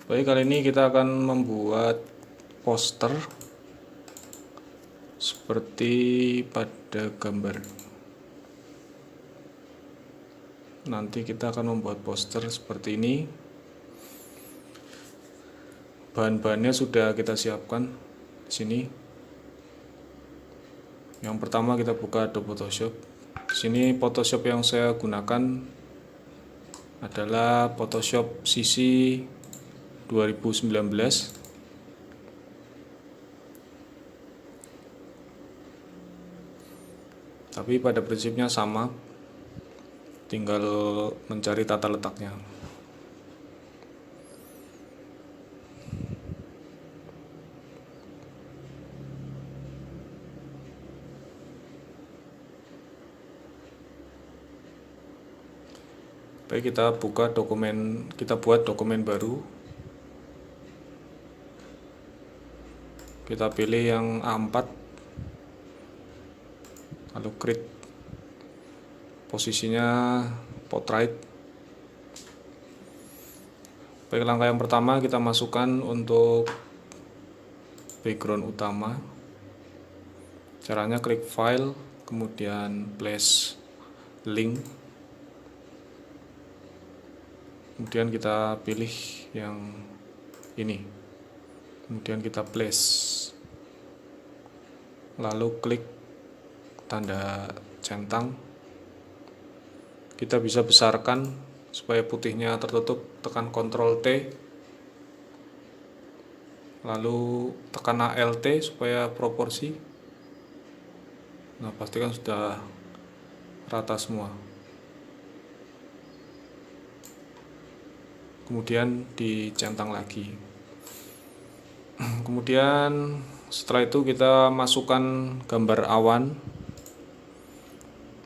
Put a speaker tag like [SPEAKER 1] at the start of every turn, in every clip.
[SPEAKER 1] Baik, kali ini kita akan membuat poster seperti pada gambar. Nanti kita akan membuat poster seperti ini. Bahan-bahannya sudah kita siapkan di sini. Yang pertama kita buka Adobe Photoshop. Di sini Photoshop yang saya gunakan adalah Photoshop CC 2019. Tapi pada prinsipnya sama, tinggal mencari tata letaknya. Baik, kita buka dokumen, kita buat dokumen baru. Kita pilih yang A4, lalu create, posisinya portrait. Baik, langkah yang pertama kita masukkan untuk background utama. Caranya klik file, kemudian place link, kemudian kita pilih yang ini, kemudian kita place, lalu klik tanda centang. Kita bisa besarkan supaya putihnya tertutup, tekan Ctrl T, lalu tekan Alt supaya proporsi. Nah, pastikan sudah rata semua. Kemudian dicentang lagi. Kemudian setelah itu kita masukkan gambar awan,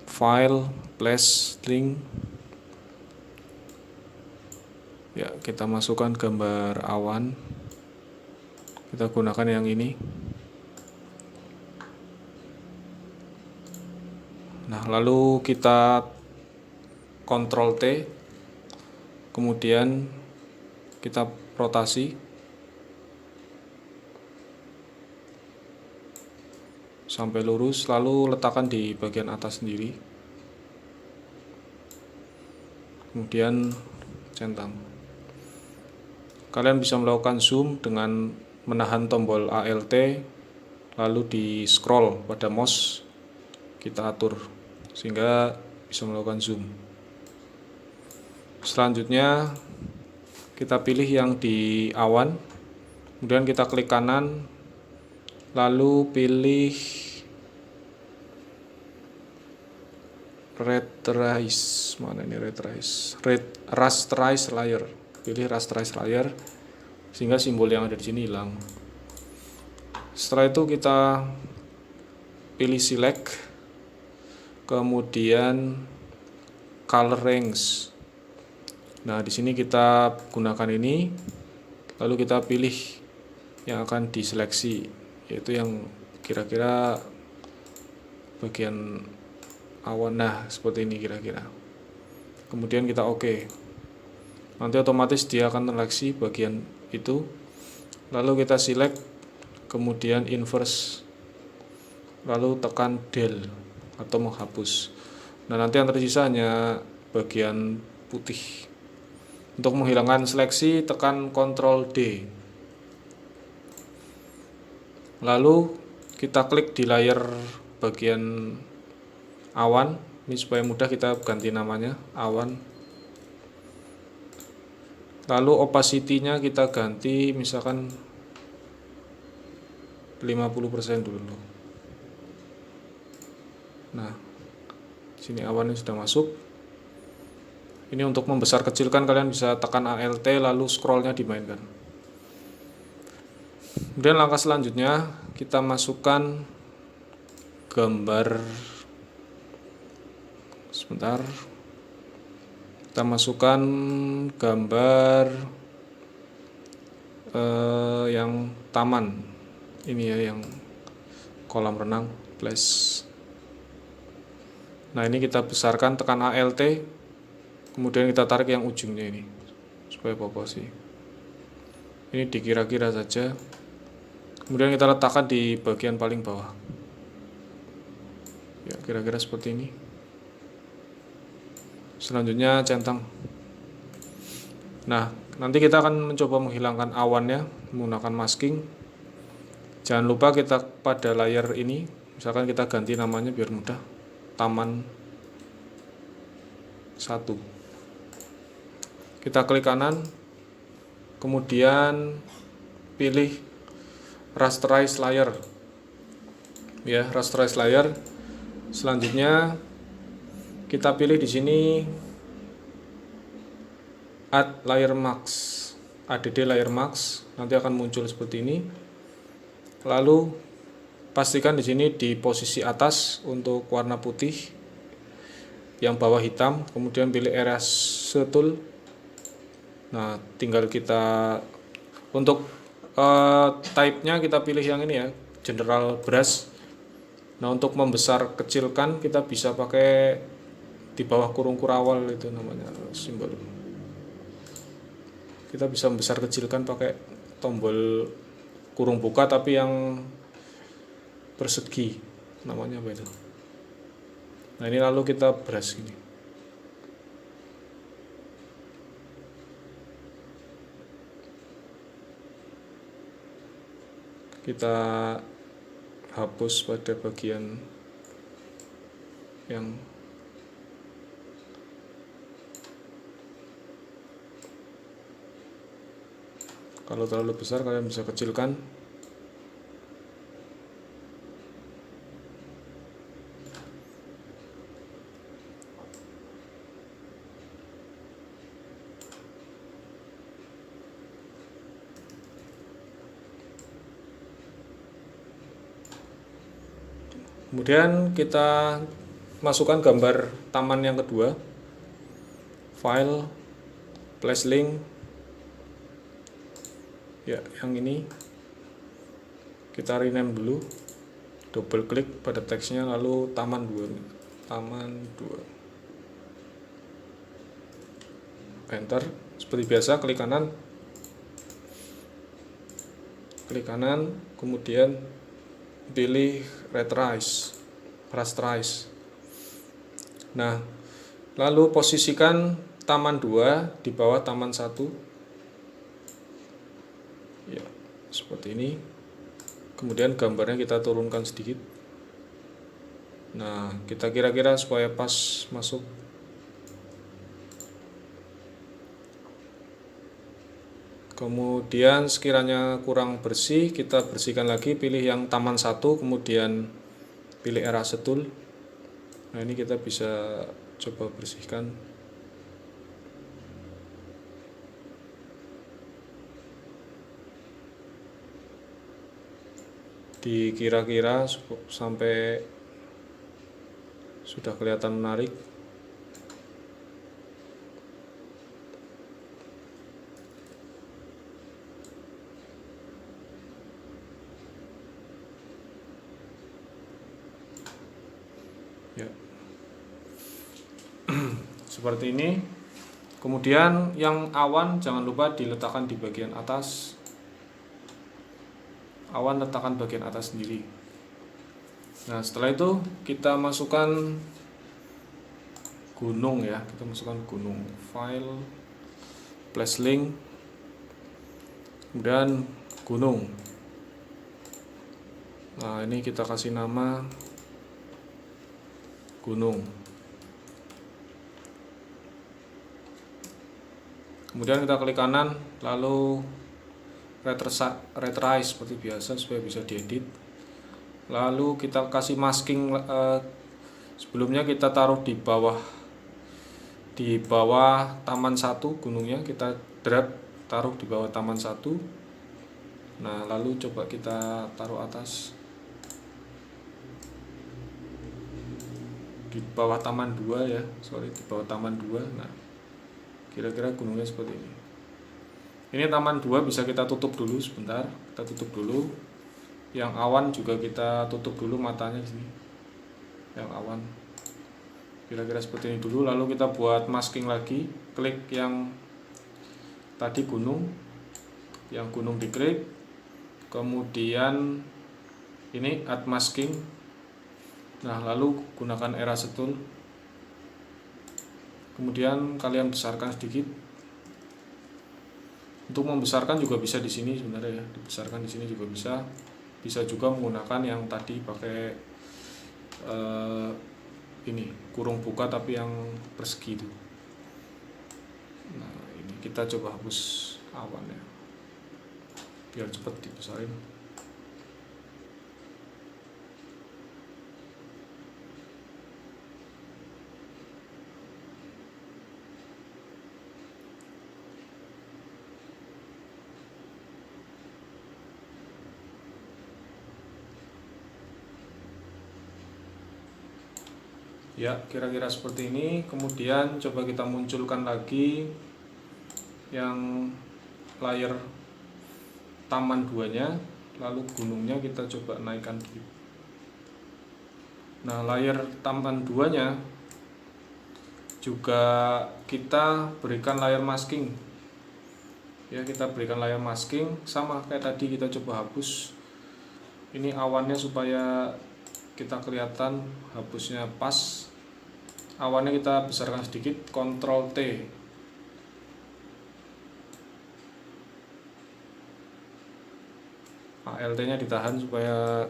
[SPEAKER 1] file, place link. Ya, kita masukkan gambar awan. Kita gunakan yang ini. Nah, lalu kita Ctrl T, kemudian kita rotasi sampai lurus, lalu letakkan di bagian atas sendiri, kemudian centang. Kalian bisa melakukan zoom dengan menahan tombol Alt, lalu di scroll pada mouse, kita atur sehingga bisa melakukan zoom. Selanjutnya kita pilih yang di awan, kemudian kita klik kanan, lalu pilih rasterize, mana ini rasterize layer, pilih rasterize layer sehingga simbol yang ada di sini hilang. Setelah itu kita pilih select, kemudian color range. Nah, di sini kita gunakan ini, lalu kita pilih yang akan diseleksi, yaitu yang kira-kira bagian awan. Nah, seperti ini kira-kira. Kemudian kita OK. Nanti otomatis dia akan seleksi bagian itu. Lalu kita select, kemudian inverse, lalu tekan del atau menghapus. Nah, nanti yang tersisa hanya bagian putih. Untuk menghilangkan seleksi, tekan Ctrl D. Lalu kita klik di layar bagian awan. Ini supaya mudah kita ganti namanya, awan. Lalu opacity-nya kita ganti misalkan 50% dulu. Nah, sini awannya sudah masuk. Ini untuk membesar kecilkan, kalian bisa tekan Alt lalu scrollnya dimainkan. Kemudian langkah selanjutnya kita masukkan gambar. Sebentar. Kita masukkan gambar yang taman. Ini ya, yang kolam renang plus. Nah, ini kita besarkan, tekan Alt. Kemudian kita tarik yang ujungnya ini supaya proporsi. Ini dikira-kira saja. Kemudian kita letakkan di bagian paling bawah. Ya, kira-kira seperti ini. Selanjutnya centang. Nah, nanti kita akan mencoba menghilangkan awannya menggunakan masking. Jangan lupa kita pada layar ini, misalkan kita ganti namanya biar mudah, taman 1. Kita klik kanan, kemudian pilih rasterize layer. Ya, rasterize layer. Selanjutnya kita pilih di sini add layer mask, add layer mask, nanti akan muncul seperti ini. Lalu pastikan di sini di posisi atas untuk warna putih, yang bawah hitam, kemudian pilih erase tool. Nah, tinggal kita untuk type-nya kita pilih yang ini ya, general brush. Nah, untuk membesar kecilkan kita bisa pakai di bawah kurung kurawal, itu namanya simbol. Kita bisa membesar kecilkan pakai tombol kurung buka tapi yang persegi, namanya apa itu. Nah, ini lalu kita brush ini. Kita hapus pada bagian yang kalau terlalu besar kalian bisa kecilkan. Kemudian kita masukkan gambar taman yang kedua, file, place link. Ya, yang ini kita rename dulu, double klik pada teksnya, lalu taman 2, enter. Seperti biasa klik kanan, kemudian pilih rasterize. Nah, lalu posisikan taman 2 di bawah taman 1. Ya, seperti ini. Kemudian gambarnya kita turunkan sedikit. Nah, kita kira-kira supaya pas masuk. Kemudian sekiranya kurang bersih, kita bersihkan lagi, pilih yang taman 1, kemudian pilih erase tool. Nah, ini kita bisa coba bersihkan. Dikira-kira sampai sudah kelihatan menarik. Ya. Seperti ini. Kemudian yang awan jangan lupa diletakkan di bagian atas. Awan letakkan bagian atas sendiri. Nah, setelah itu kita masukkan gunung ya. Kita masukkan gunung, file, place link, kemudian gunung. Nah, ini kita kasih nama gunung. Kemudian kita klik kanan, lalu rasterize seperti biasa supaya bisa diedit. Lalu kita kasih masking, sebelumnya kita taruh di bawah taman 1 gunungnya, kita drag taruh di bawah taman 1. Nah, lalu coba kita taruh atas di bawah taman 2 ya, di bawah taman 2. Nah, kira-kira gunungnya seperti ini. Ini taman 2 bisa kita tutup dulu sebentar, kita tutup dulu. Yang awan juga kita tutup dulu matanya di sini. Yang awan. Kira-kira seperti ini dulu, lalu kita buat masking lagi, klik yang tadi gunung. yang gunung diklik, kemudian ini add masking. Nah, lalu gunakan erase tool, kemudian kalian besarkan sedikit. Untuk membesarkan juga bisa di sini sebenarnya ya, dibesarkan di sini juga bisa. Bisa juga menggunakan yang tadi pakai ini kurung buka tapi yang persegi itu. Nah, ini kita coba hapus awan ya, biar cepat dibesarin. Ya, kira-kira seperti ini. Kemudian coba kita munculkan lagi yang layar taman 2-nya, lalu gunungnya kita coba naikkan dikit. Nah, layar taman 2-nya juga kita berikan layar masking. Ya, kita berikan layar masking sama kayak tadi, kita coba hapus ini awannya supaya kita kelihatan hapusnya pas. Awannya kita besarkan sedikit, Ctrl T. Alt nya ditahan supaya,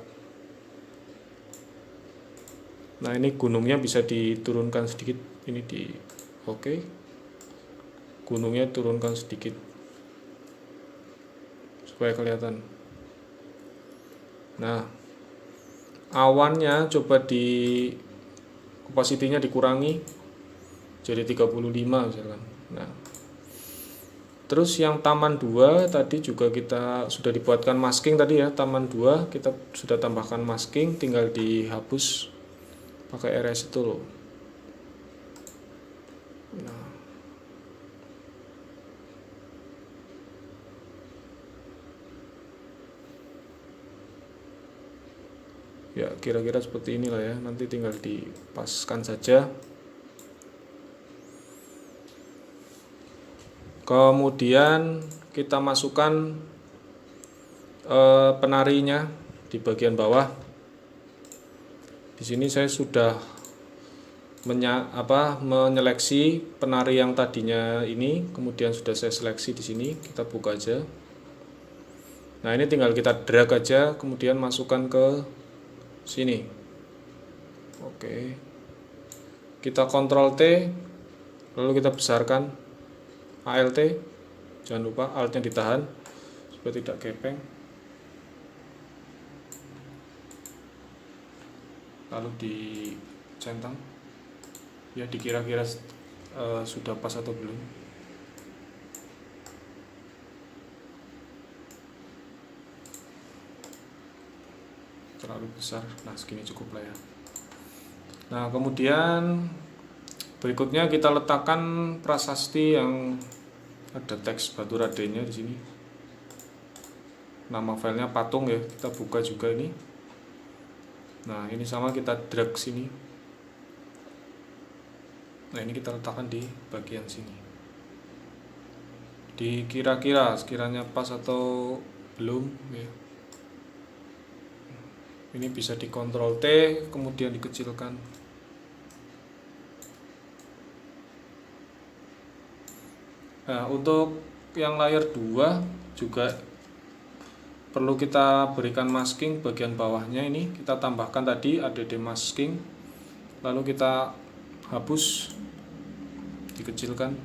[SPEAKER 1] nah ini gunungnya bisa diturunkan sedikit, ini di oke. Gunungnya turunkan sedikit supaya kelihatan. Nah, awannya coba di opacity-nya dikurangi jadi 35 misalkan. Nah, terus yang taman 2 tadi juga kita sudah dibuatkan masking tadi ya, taman 2 kita sudah tambahkan masking, tinggal dihapus pakai erase tool. Nah, ya kira-kira seperti inilah ya, nanti tinggal dipaskan saja. Kemudian kita masukkan penarinya di bagian bawah. Di sini saya sudah menyeleksi penari yang tadinya ini, kemudian sudah saya seleksi di sini. Kita buka aja. Nah, ini tinggal kita drag aja, kemudian masukkan ke sini. Oke. Kita Ctrl T, lalu kita besarkan Alt. Jangan lupa Alt-nya ditahan supaya tidak gepeng. Lalu dicentang. Ya, dikira-kira sudah pas atau belum. Terlalu besar. Nah, segini cukup lah ya. Nah, kemudian berikutnya kita letakkan prasasti yang ada teks Batu Radennya di sini. Nama filenya patung ya, kita buka juga ini. Nah, ini sama kita drag sini. Nah, ini kita letakkan di bagian sini. Dikira-kira sekiranya pas atau belum ya. Ini bisa di Ctrl T, kemudian dikecilkan. Nah, untuk yang layar 2 juga perlu kita berikan masking bagian bawahnya ini. Kita tambahkan tadi add masking, lalu kita hapus, dikecilkan.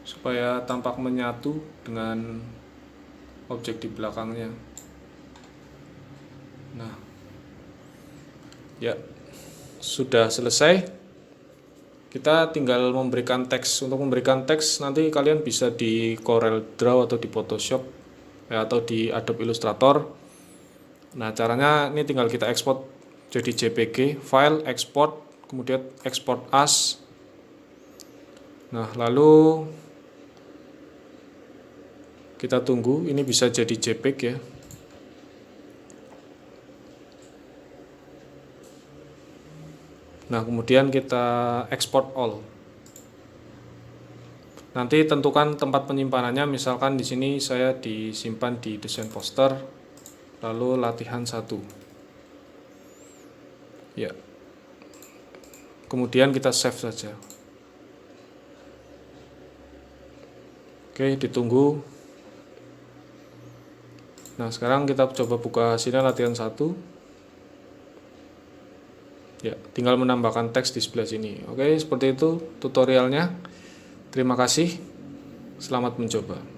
[SPEAKER 1] Supaya tampak menyatu dengan objek di belakangnya. Nah, ya sudah selesai. Kita tinggal memberikan teks. Untuk memberikan teks nanti kalian bisa di Corel Draw atau di Photoshop ya, atau di Adobe Illustrator. Nah, caranya ini tinggal kita ekspor jadi JPG, file, export, kemudian export as. Nah, lalu kita tunggu ini bisa jadi JPEG ya. Nah, kemudian kita export all. Nanti tentukan tempat penyimpanannya, misalkan di sini saya disimpan di desain poster, lalu latihan 1. Ya. Kemudian kita save saja. Oke, ditunggu. Nah, sekarang kita coba buka hasilnya latihan 1. Ya, tinggal menambahkan teks di sebelah sini. Oke, seperti itu tutorialnya. Terima kasih. Selamat mencoba.